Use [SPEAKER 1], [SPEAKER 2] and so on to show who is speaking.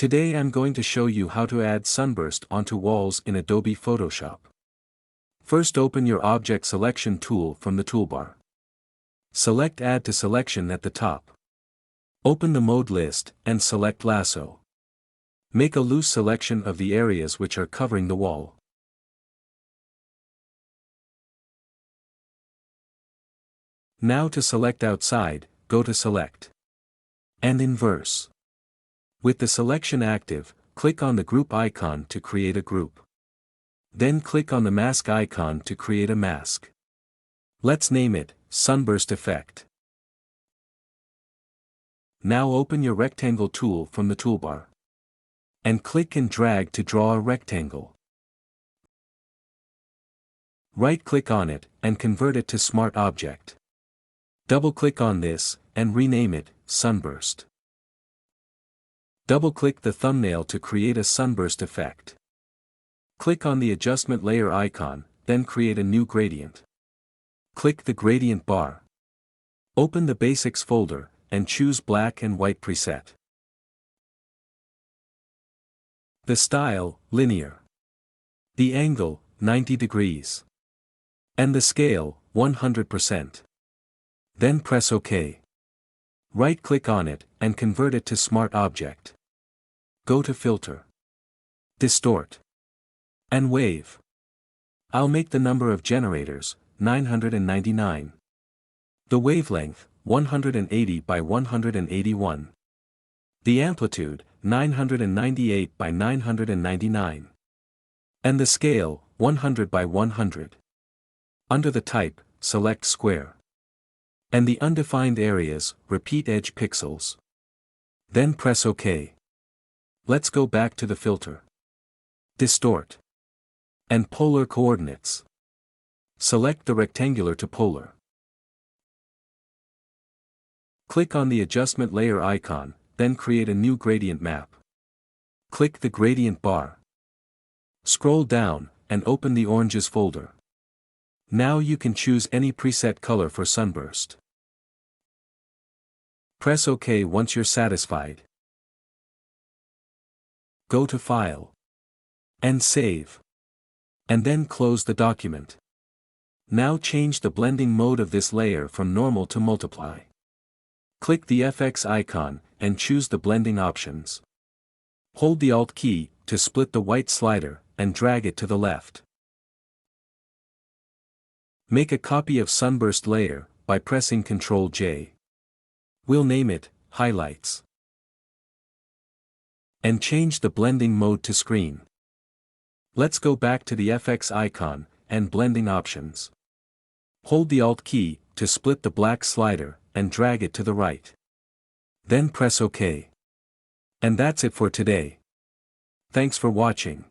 [SPEAKER 1] Today I'm going to show you how to add Sunburst onto walls in Adobe Photoshop. First, open your Object Selection tool from the toolbar. Select Add to Selection at the top. Open the Mode list and select Lasso. Make a loose selection of the areas which are covering the wall. Now to select outside, go to Select and Inverse. With the selection active, click on the group icon to create a group. Then click on the mask icon to create a mask. Let's name it Sunburst Effect. Now open your rectangle tool from the toolbar. And click and drag to draw a rectangle. Right-click on it and convert it to Smart Object. Double-click on this and rename it Sunburst. Double-click the thumbnail to create a sunburst effect. Click on the adjustment layer icon, then create a new gradient. Click the gradient bar. Open the Basics folder, and choose Black and White preset. The style, linear. The angle, 90 degrees. And the scale, 100%. Then press OK. Right-click on it, and convert it to Smart Object. Go to Filter, Distort, and Wave. I'll make the number of generators, 999. The wavelength, 180 by 181. The amplitude, 998 by 999. And the scale, 100 by 100. Under the type, select Square. And the undefined areas, repeat edge pixels. Then press OK. Let's go back to the Filter, Distort, and Polar Coordinates. Select the rectangular to polar. Click on the adjustment layer icon, then create a new gradient map. Click the gradient bar. Scroll down, and open the Oranges folder. Now you can choose any preset color for Sunburst. Press OK once you're satisfied. Go to File. And Save. And then close the document. Now change the blending mode of this layer from normal to multiply. Click the FX icon, and choose the blending options. Hold the Alt key, to split the white slider, and drag it to the left. Make a copy of Sunburst layer, by pressing Ctrl J. We'll name it, Highlights. And change the blending mode to Screen. Let's go back to the FX icon, and blending options. Hold the Alt key, to split the black slider, and drag it to the right. Then press OK. And that's it for today. Thanks for watching.